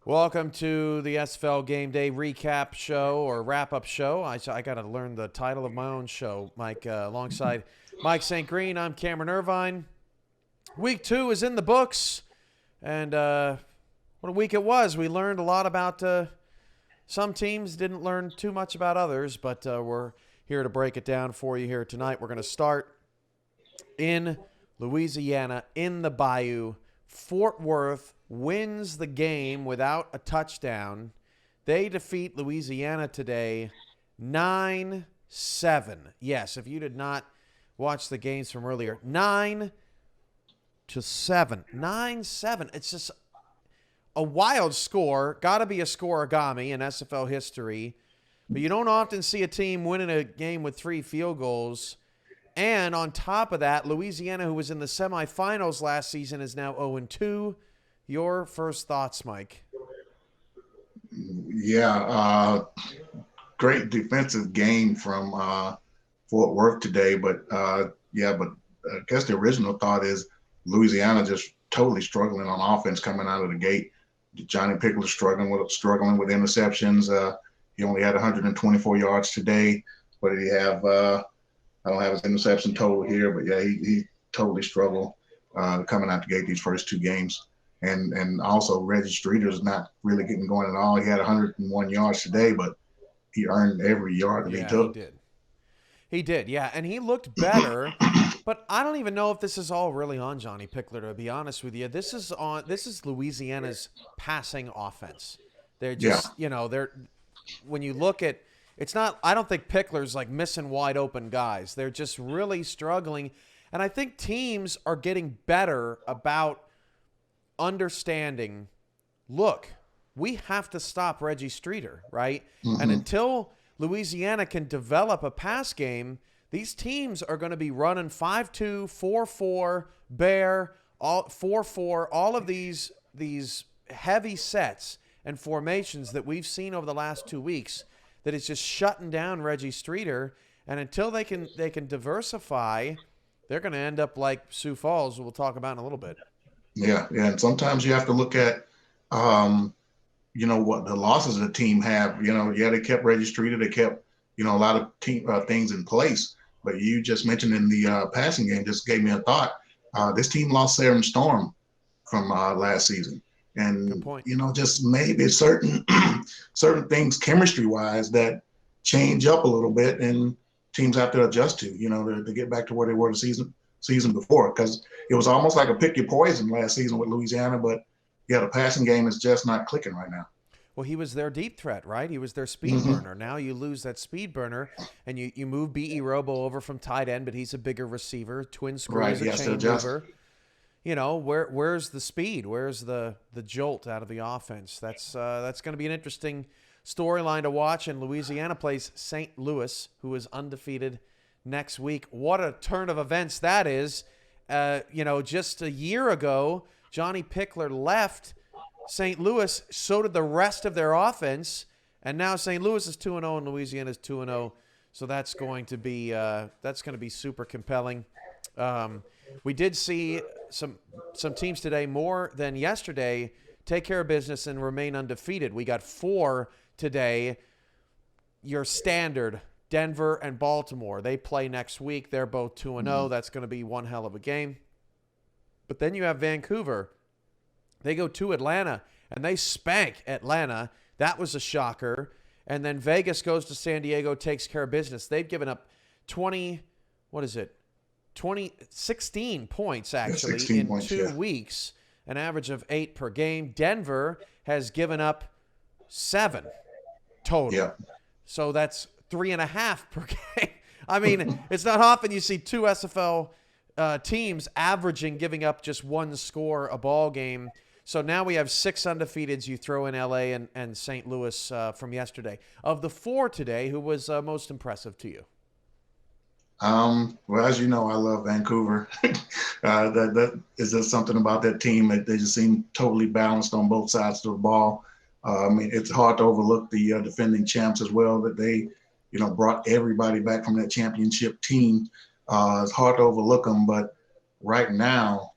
Welcome to the SFL Game Day recap show or wrap-up show. I got to learn the title of my own show, Mike. Alongside Mike St. Green, I'm Cameron Irvine. Week 2 is in the books, and what a week it was. We learned a lot about some teams, didn't learn too much about others, but we're here to break it down for you here tonight. We're going to start in Louisiana, in the Bayou. Fort Worth wins the game without a touchdown. They defeat Louisiana today 9-7. Yes, if you did not watch the games from earlier, 9-7. 9-7. It's just a wild score. Got to be a scoregami in SFL history. But you don't often see a team winning a game with 3 field goals. And on top of that, Louisiana, who was in the semifinals last season, is now 0-2. Your first thoughts, Mike? Yeah, great defensive game from Fort Worth today. But I guess the original thought is Louisiana just totally struggling on offense coming out of the gate. Johnny Pickler struggling with interceptions. He only had 124 yards today. What did he have? I don't have his interception total here, but yeah, he totally struggled coming out the gate these first 2 games. And also Reggie Streeter's not really getting going at all. He had 101 yards today, but he earned every yard that he took. He did, yeah, and he looked better. But I don't even know if this is all really on Johnny Pickler, to be honest with you. This is Louisiana's passing offense. They're just, when you look at, it's not, I don't think Pickler's like missing wide open guys. They're just really struggling. And I think teams are getting better about understanding, look, we have to stop Reggie Streeter, right? Mm-hmm. And until Louisiana can develop a pass game, these teams are going to be running 5-2, 4-4, bear, 4-4, all of these heavy sets and formations that we've seen over the last 2 weeks that is just shutting down Reggie Streeter. And until they can diversify, they're going to end up like Sioux Falls, we'll talk about in a little bit. Yeah, and sometimes you have to look at, what the losses the team have. They kept Reggie Streeter, they kept, a lot of team things in place. But you just mentioned in the passing game, just gave me a thought. This team lost Sarah Storm from last season. And, just maybe certain things chemistry-wise that change up a little bit and teams have to adjust to, to get back to where they were the season before. Because it was almost like a pick your poison last season with Louisiana. But, yeah, the passing game is just not clicking right now. Well, he was their deep threat, right? He was their speed burner. Now you lose that speed burner, and you move B.E. Robo over from tight end, but he's a bigger receiver. Twin screw is a chain mover. Where's the speed? Where's the jolt out of the offense? That's going to be an interesting storyline to watch. And Louisiana plays St. Louis, who is undefeated next week. What a turn of events that is. Just a year ago, Johnny Pickler left St. Louis, so did the rest of their offense, and now St. Louis is 2-0 and Louisiana is 2-0. So that's going to be super compelling. We did see some teams today, more than yesterday, take care of business and remain undefeated. We got 4 today. Your standard, Denver and Baltimore, they play next week. They're both 2-0. That's going to be one hell of a game. But then you have Vancouver. They go to Atlanta, and they spank Atlanta. That was a shocker. And then Vegas goes to San Diego, takes care of business. They've given up 16 points, actually, 16 points, in 2 weeks, an average of 8 per game. Denver has given up 7 total. Yeah. So that's 3.5 per game. I mean, it's not often you see 2 SFL teams averaging giving up just 1 score a ball game. So now we have 6 undefeateds. You throw in LA and St. Louis from yesterday. Of the 4 today, who was most impressive to you? Well, as you know, I love Vancouver. That is just something about that team that they just seem totally balanced on both sides of the ball. It's hard to overlook the defending champs as well, that they, brought everybody back from that championship team. It's hard to overlook them, but right now,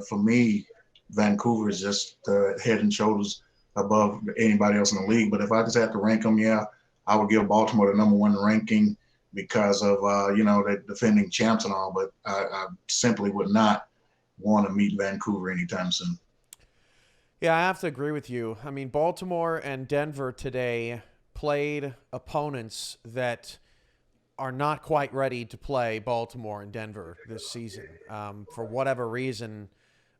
for me, Vancouver is just head and shoulders above anybody else in the league. But if I just had to rank them, yeah, I would give Baltimore the number one ranking because of the defending champs and all. But I simply would not want to meet Vancouver anytime soon. Yeah, I have to agree with you. I mean, Baltimore and Denver today played opponents that are not quite ready to play Baltimore and Denver this season. For whatever reason,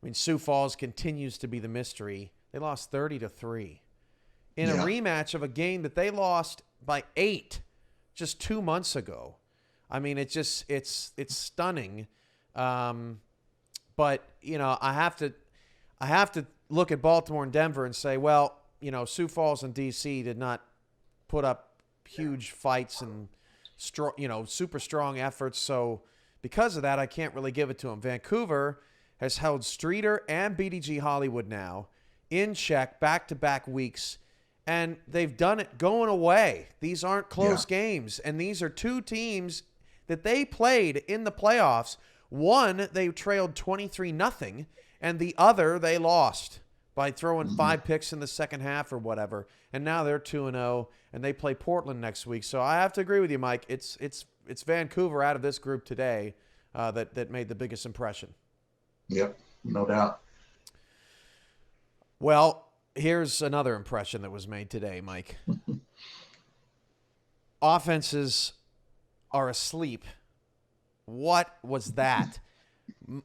I mean, Sioux Falls continues to be the mystery. They lost 30-3 in a rematch of a game that they lost by 8 just 2 months ago. I mean, it's stunning. But I have to look at Baltimore and Denver and say, well, Sioux Falls and DC did not put up huge fights and super strong efforts. So because of that, I can't really give it to them. Vancouver has held Streeter and BDG Hollywood now in check back-to-back weeks, and they've done it going away. These aren't close games, and these are two teams that they played in the playoffs. One, they trailed 23-0, and the other they lost by throwing 5 picks in the second half or whatever. And now they're 2-0, and they play Portland next week. So I have to agree with you, Mike. It's Vancouver out of this group today that made the biggest impression. Yep, no doubt. Well, here's another impression that was made today, Mike. Offenses are asleep. What was that?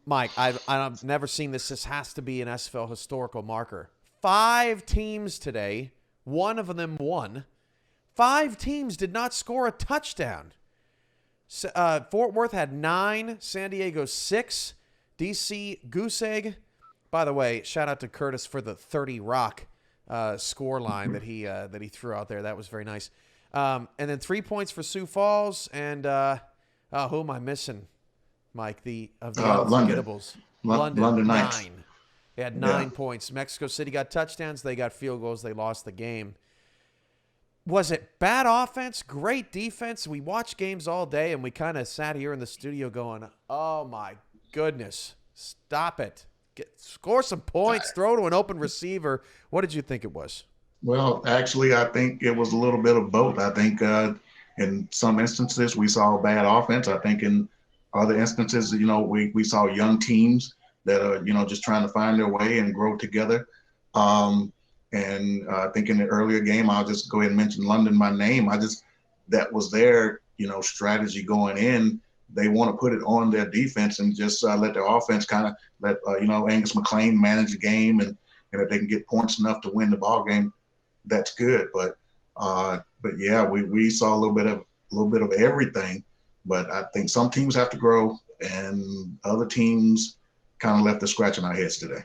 Mike, I've never seen this. This has to be an SFL historical marker. 5 teams today, one of them won. 5 teams did not score a touchdown. Fort Worth had 9, San Diego 6, DC goose egg. By the way, shout out to Curtis for the 30 Rock score line that he threw out there. That was very nice. And then 3 points for Sioux Falls. And who am I missing, Mike? The unforgettables. London Knights. 9. They had 9 points. Mexico City got touchdowns. They got field goals. They lost the game. Was it bad offense, great defense? We watched games all day, and we kind of sat here in the studio going, oh, my goodness, stop it. Score some points, throw to an open receiver. What did you think it was? Well, actually, I think it was a little bit of both. I think in some instances we saw bad offense. I think in other instances, we saw young teams that are, just trying to find their way and grow together. And I think in the earlier game, I'll just go ahead and mention London by name. That was their, strategy going in. They want to put it on their defense and just let their offense kind of let, Angus McLean manage the game. And if they can get points enough to win the ball game, that's good. But yeah, we saw a little bit of everything. But I think some teams have to grow and other teams kind of left us scratching our heads today.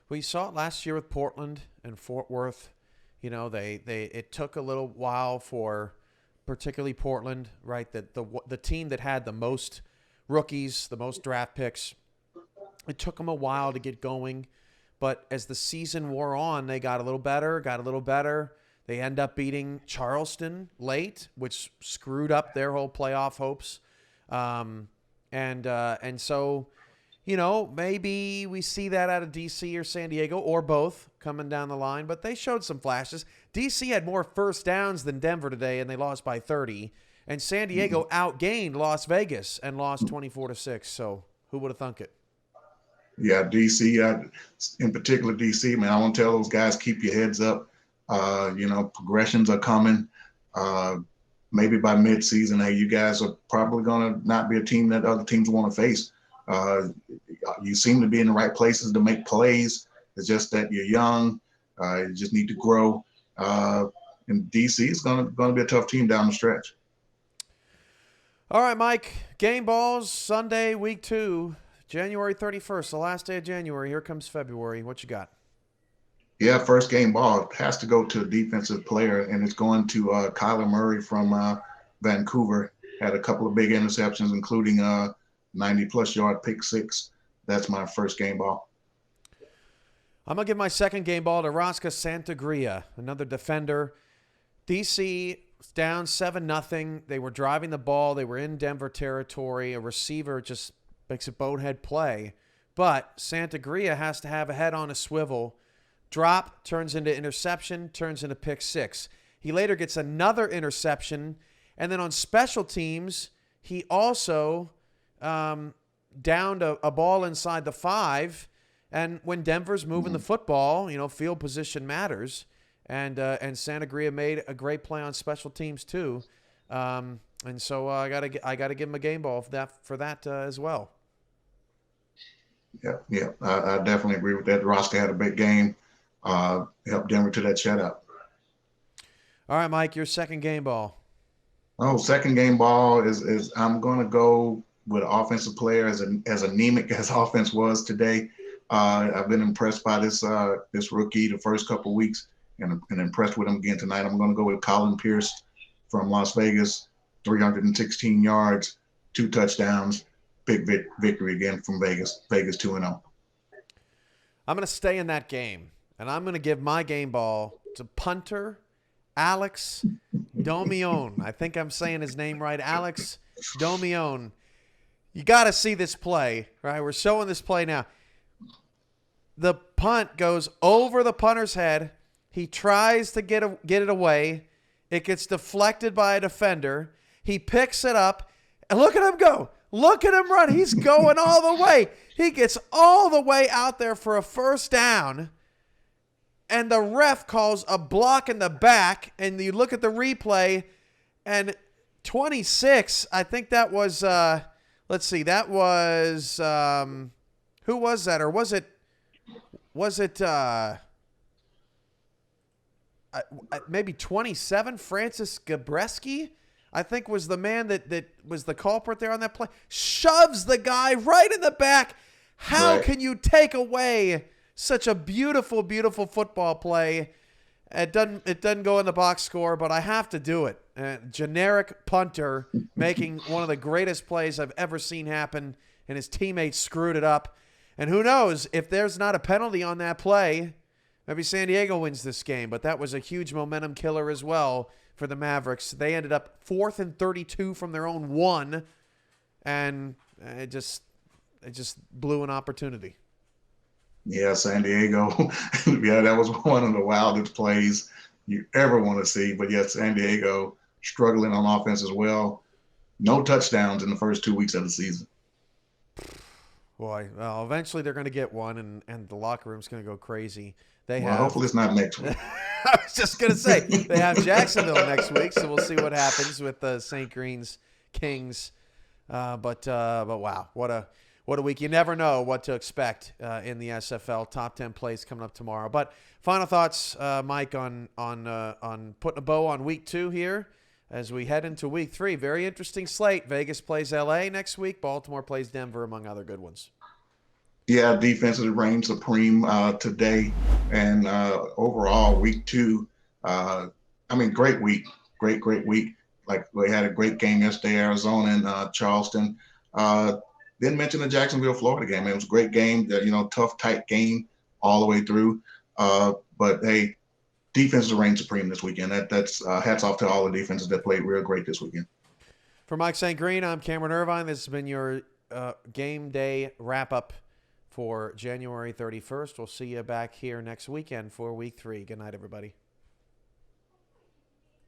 We saw it last year with Portland and Fort Worth. It took a little while for particularly Portland, right? The team that had the most rookies, the most draft picks, it took them a while to get going. But as the season wore on, they got a little better. They end up beating Charleston late, which screwed up their whole playoff hopes. And so, maybe we see that out of DC or San Diego or both coming down the line, but they showed some flashes. DC had more first downs than Denver today, and they lost by 30. And San Diego outgained Las Vegas and lost 24-6. So who would have thunk it? Yeah, DC, in particular DC, man, I want to tell those guys, keep your heads up. Progressions are coming. Maybe by mid-season, hey, you guys are probably going to not be a team that other teams want to face. You seem to be in the right places to make plays. It's just that you're young. You just need to grow. And DC is going to be a tough team down the stretch. All right, Mike. Game balls, Sunday, week 2, January 31st, the last day of January. Here comes February. What you got? Yeah, first game ball has to go to a defensive player, and it's going to Kyler Murray from Vancouver. Had a couple of big interceptions, including 90-plus yard pick 6. That's my first game ball. I'm going to give my second game ball to Raska Santagria, another defender. DC down 7-0. They were driving the ball. They were in Denver territory. A receiver just makes a bonehead play. But Santagria has to have a head on a swivel, Drop turns into interception, turns into pick 6. He later gets another interception, and then on special teams, he also downed a ball inside the 5. And when Denver's moving the football, field position matters. And Santagria made a great play on special teams too. And so I gotta give him a game ball for that as well. Yeah, I definitely agree with that. Roscoe had a big game, helped Denver to that shutout. All right, Mike, your second game ball. Oh, second game ball is I'm going to go with an offensive player as anemic as offense was today. I've been impressed by this rookie the first couple of weeks and impressed with him again tonight. I'm going to go with Colin Pierce from Las Vegas, 316 yards, 2 touchdowns, big victory again from Vegas 2-0. I'm going to stay in that game, and I'm going to give my game ball to punter Alex Domion. I think I'm saying his name right. Alex Domion. You got to see this play, right? We're showing this play now. The punt goes over the punter's head. He tries to get it away. It gets deflected by a defender. He picks it up. And look at him go. Look at him run. He's going all the way. He gets all the way out there for a first down. And the ref calls a block in the back. And you look at the replay. And 26, I think that was, let's see, that was, who was that? Or was it maybe 27? Francis Gabreski, I think, was the man that was the culprit there on that play. Shoves the guy right in the back. How can you take away such a beautiful, beautiful football play? It doesn't go in the box score, but I have to do it. Generic punter making one of the greatest plays I've ever seen happen, and his teammates screwed it up. And who knows, if there's not a penalty on that play, maybe San Diego wins this game. But that was a huge momentum killer as well for the Mavericks. They ended up 4th and 32 from their own 1, and it just blew an opportunity. Yeah, San Diego. Yeah, that was one of the wildest plays you ever want to see. But yes, San Diego struggling on offense as well. No touchdowns in the first 2 weeks of the season. Boy, well, eventually they're going to get one, and the locker room's going to go crazy. Hopefully it's not next week. I was just going to say, they have Jacksonville next week, so we'll see what happens with the St. Green's Kings. But wow, what a week. You never know what to expect in the SFL. Top 10 plays coming up tomorrow. But final thoughts, Mike, on putting a bow on week 2 here as we head into week 3. Very interesting slate. Vegas plays LA next week. Baltimore plays Denver, among other good ones. Yeah, defenses reigned supreme today. And overall, week 2, great week. Great week. Like, we had a great game yesterday, Arizona and Charleston. Didn't mention the Jacksonville, Florida game. It was a great game, tough, tight game all the way through. But, hey, defenses reigned supreme this weekend. That's hats off to all the defenses that played real great this weekend. For Mike St. Green, I'm Cameron Irvine. This has been your game day wrap-up for January 31st. We'll see you back here next weekend for week 3. Good night, everybody.